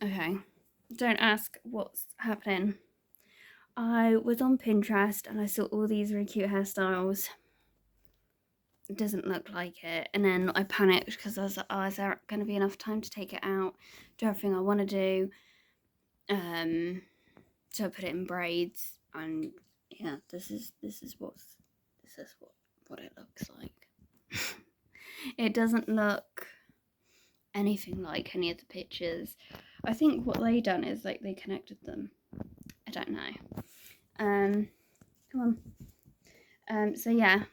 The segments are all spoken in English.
Okay, don't ask what's happening. I was on Pinterest and I saw all these really cute hairstyles. It doesn't look like it. And then I panicked because I was like, oh, is there going to be enough time to take it out, do everything I want to do? So I put it in braids, and yeah, this is what it looks like. It doesn't look anything like any of the pictures. I think what they done is like they connected them. I don't know. Come on. So yeah,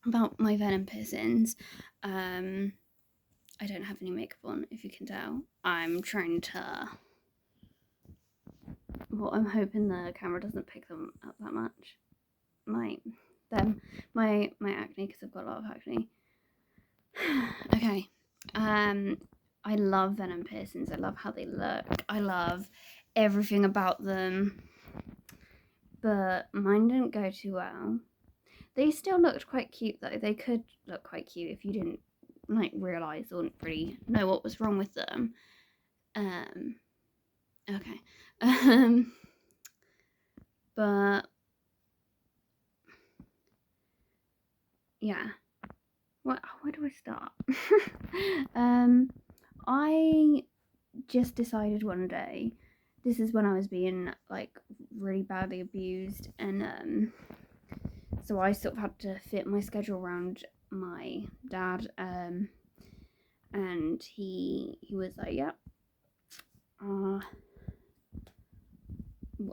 about my venom piercings. I don't have any makeup on, if you can tell. I'm trying to. Well, I'm hoping the camera doesn't pick them up that much. My acne, because I've got a lot of acne. Okay. I love venom piercings. I love how they look. I love everything about them. But mine didn't go too well. They still looked quite cute though. They could look quite cute if you didn't like realize or really know what was wrong with them. Um okay. Um but yeah. Where do I start? I just decided one day, this is when I was being like really badly abused, and so I sort of had to fit my schedule around my dad, and he was like, yeah, uh,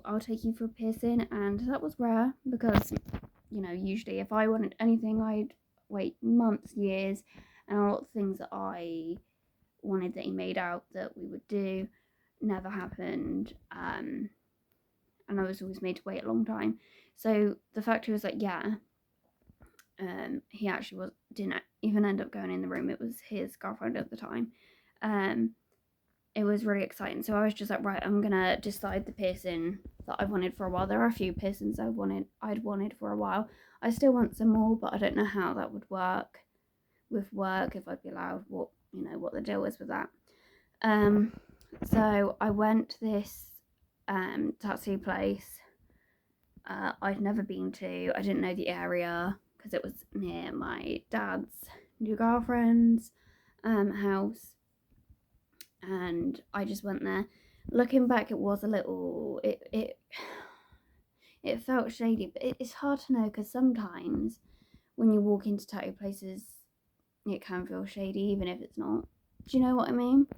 I'll take you for a piercing, and that was rare because usually if I wanted anything, I'd wait months, years, and a lot of things that I wanted that he made out that we would do never happened. And I was always made to wait a long time. So the fact he was like, yeah, he actually didn't even end up going in the room. It was his girlfriend at the time. Um, it was really exciting. So I was just like, right, I'm gonna decide the piercing that I wanted for a while. There are a few piercings I'd wanted for a while. I still want some more, but I don't know how that would work with work, if I'd be allowed, what the deal is with that. Um, so I went to this tattoo place. I'd never been to. I didn't know the area because it was near my dad's new girlfriend's house, and I just went there. Looking back, it was a little. It felt shady, but it's hard to know because sometimes when you walk into tattoo places, it can feel shady even if it's not. Do you know what I mean?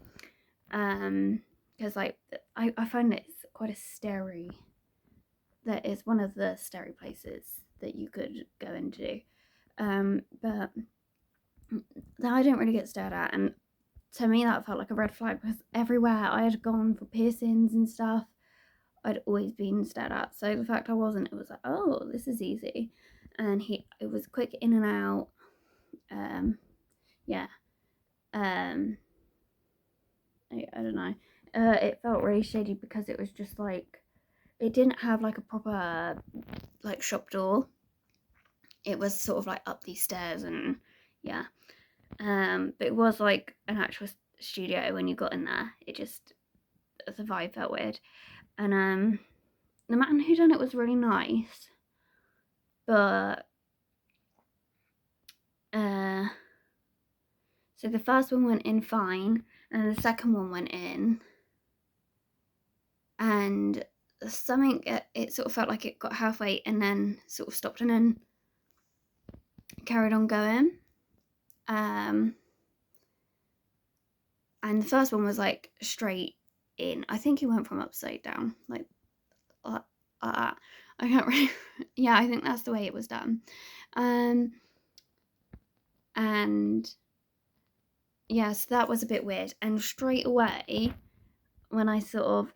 Because like I find it's quite a scary. That is one of the scary places that you could go into. But I didn't really get stared at, and to me that felt like a red flag because everywhere I had gone for piercings and stuff, I'd always been stared at. So the fact I wasn't, it was like, oh, this is easy, and it was quick in and out. Yeah. Um, I don't know. It felt really shady because it was just like it didn't have like a proper like shop door. It was sort of like up these stairs, and yeah. But it was like an actual studio when you got in there. The vibe felt weird. And the man who done it was really nice, but uh so the first one went in fine, and the second one went in, and something it sort of felt like it got halfway and then sort of stopped and then carried on going. And the first one was like straight in. I think he went from upside down, like I can't really. Yeah, I think that's the way it was done. And yeah, so that was a bit weird. And straight away, when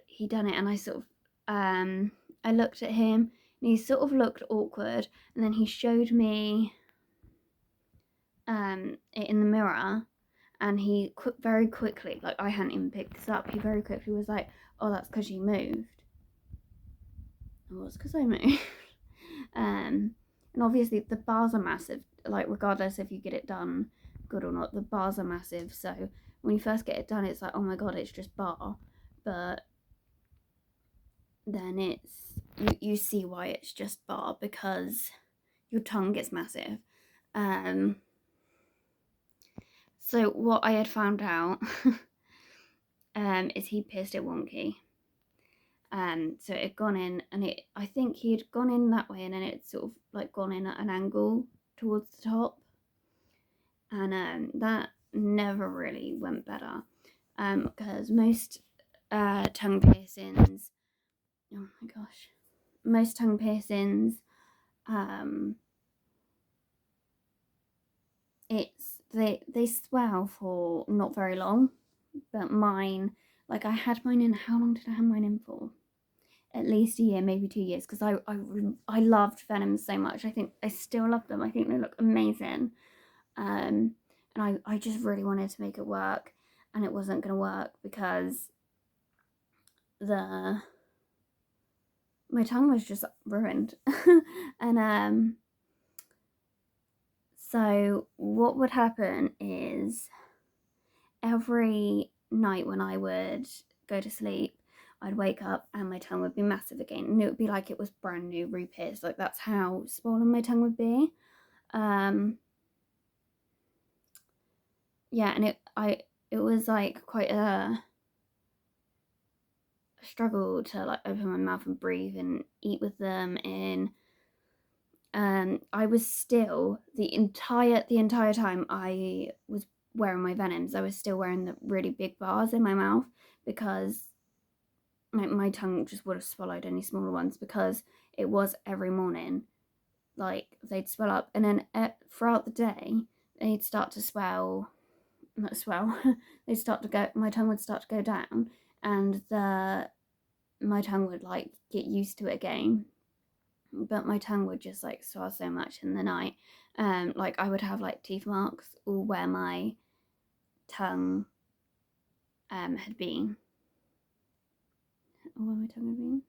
he done it, and I looked at him, and he sort of looked awkward, and then he showed me it in the mirror, and he very quickly, like I hadn't even picked this up, he very quickly was like, oh, that's because you moved. Well, it's because I moved. And obviously the bars are massive, like regardless if you get it done good or not, the bars are massive. So when you first get it done, it's like, oh my god, it's just bar. but then you see why it's just barb, because your tongue gets massive. So what I had found out is he pierced it wonky. So it had gone in, and I think he had gone in that way, and then it sort of like gone in at an angle towards the top, and that never really went better, because most tongue piercings, oh my gosh, most tongue piercings, they swell for not very long, but mine, like I had mine in, how long did I have mine in for? At least a year, maybe 2 years, because I loved venoms so much. I think I still love them. I think they look amazing, and I just really wanted to make it work, and it wasn't going to work because my tongue was just ruined. And so what would happen is every night when I would go to sleep, I'd wake up and my tongue would be massive again, and it would be like it was brand new, re-pierced. Like that's how swollen my tongue would be. Yeah, and it was like quite a struggle to like open my mouth and breathe and eat with them. I was still the entire time I was wearing my venoms, I was still wearing the really big bars in my mouth, because my tongue just would have swallowed any smaller ones, because it was every morning, like they'd swell up, and then throughout the day they'd start to swell, not swell, they'd start to go, my tongue would start to go down, and my tongue would like get used to it again, but my tongue would just like swell so much in the night. Like I would have like teeth marks all where my tongue had been. Where my tongue had been?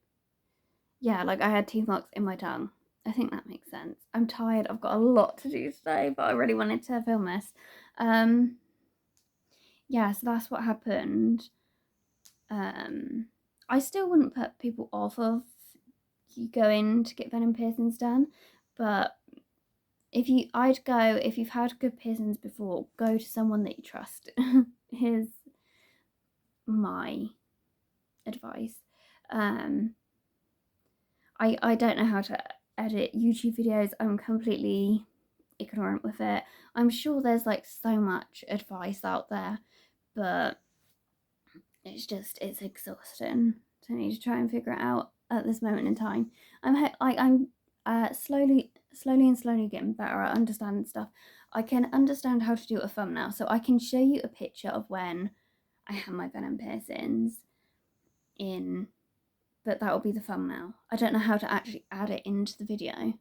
Yeah, like I had teeth marks in my tongue. I think that makes sense. I'm tired. I've got a lot to do today, but I really wanted to film this. Yeah, so that's what happened. I still wouldn't put people off of you going to get venom piercings done, but if you've had good piercings before, go to someone that you trust. Here's my advice. I don't know how to edit YouTube videos. I'm completely ignorant with it. I'm sure there's like so much advice out there, but it's exhausting to need to try and figure it out at this moment in time. I'm slowly getting better at understanding stuff. I can understand how to do a thumbnail, so I can show you a picture of when I had my venom piercings in, but that will be the thumbnail. I don't know how to actually add it into the video.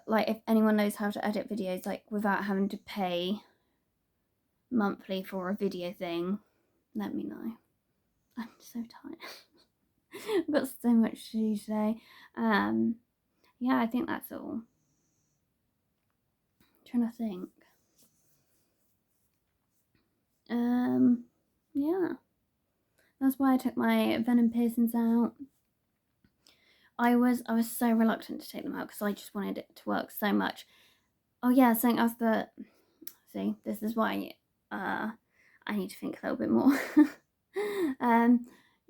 Like if anyone knows how to edit videos like without having to pay monthly for a video thing, let me know. I'm so tired. I've got so much to do today. Yeah, I think that's all. I'm trying to think. Yeah. That's why I took my venom piercings out. I was so reluctant to take them out because I just wanted it to work so much. Oh yeah, something else that, see, this is why I need to think a little bit more.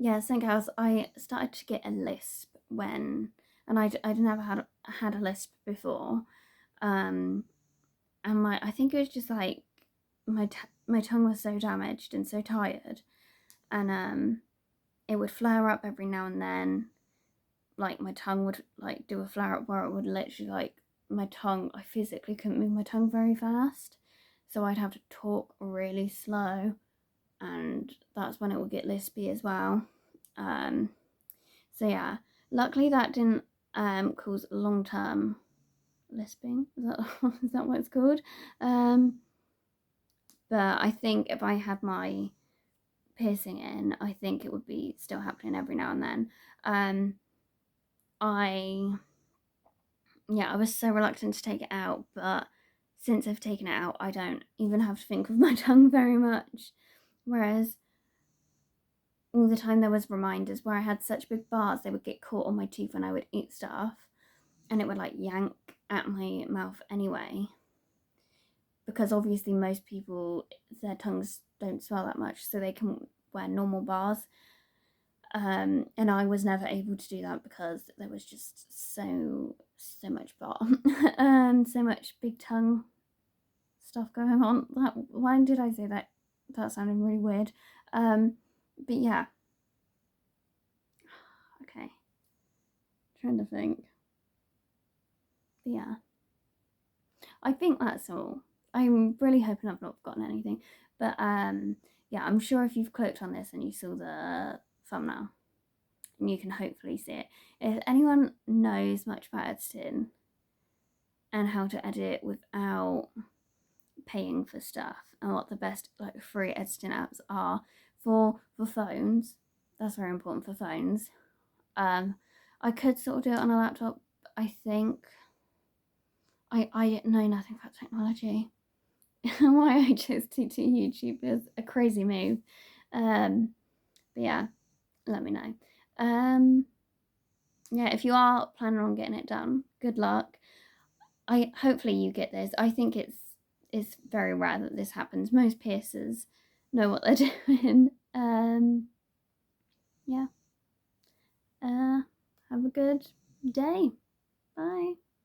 Yeah, something else, I started to get a lisp and I'd never had a lisp before. And I think it was just like my tongue was so damaged and so tired, and it would flare up every now and then. Like my tongue would like do a flare up where it would literally like my tongue, I physically couldn't move my tongue very fast, so I'd have to talk really slow, and that's when it would get lispy as well. So yeah, luckily that didn't cause long-term lisping. Is that what it's called? But I think if I had my piercing in, I think it would be still happening every now and then. I was so reluctant to take it out, but since I've taken it out, I don't even have to think of my tongue very much. Whereas all the time there was reminders where I had such big bars, they would get caught on my teeth when I would eat stuff, and it would like yank at my mouth anyway. Because obviously most people, their tongues don't swell that much, so they can wear normal bars. And I was never able to do that because there was just so much bar and so much big tongue stuff going on. Why did I say that? That sounded really weird. But yeah. Okay. Trying to think. But yeah. I think that's all. I'm really hoping I've not forgotten anything. But yeah, I'm sure if you've clicked on this and you saw the thumbnail, and you can hopefully see it. If anyone knows much about editing and how to edit without paying for stuff, and what the best like free editing apps are for phones, that's very important for phones. I could sort of do it on a laptop. I think I know nothing about technology. Why I chose to do YouTube is a crazy move. But yeah, let me know. Yeah, if you are planning on getting it done, good luck. Hopefully you get this. I think it's very rare that this happens. Most piercers know what they're doing. Yeah. Have a good day. Bye.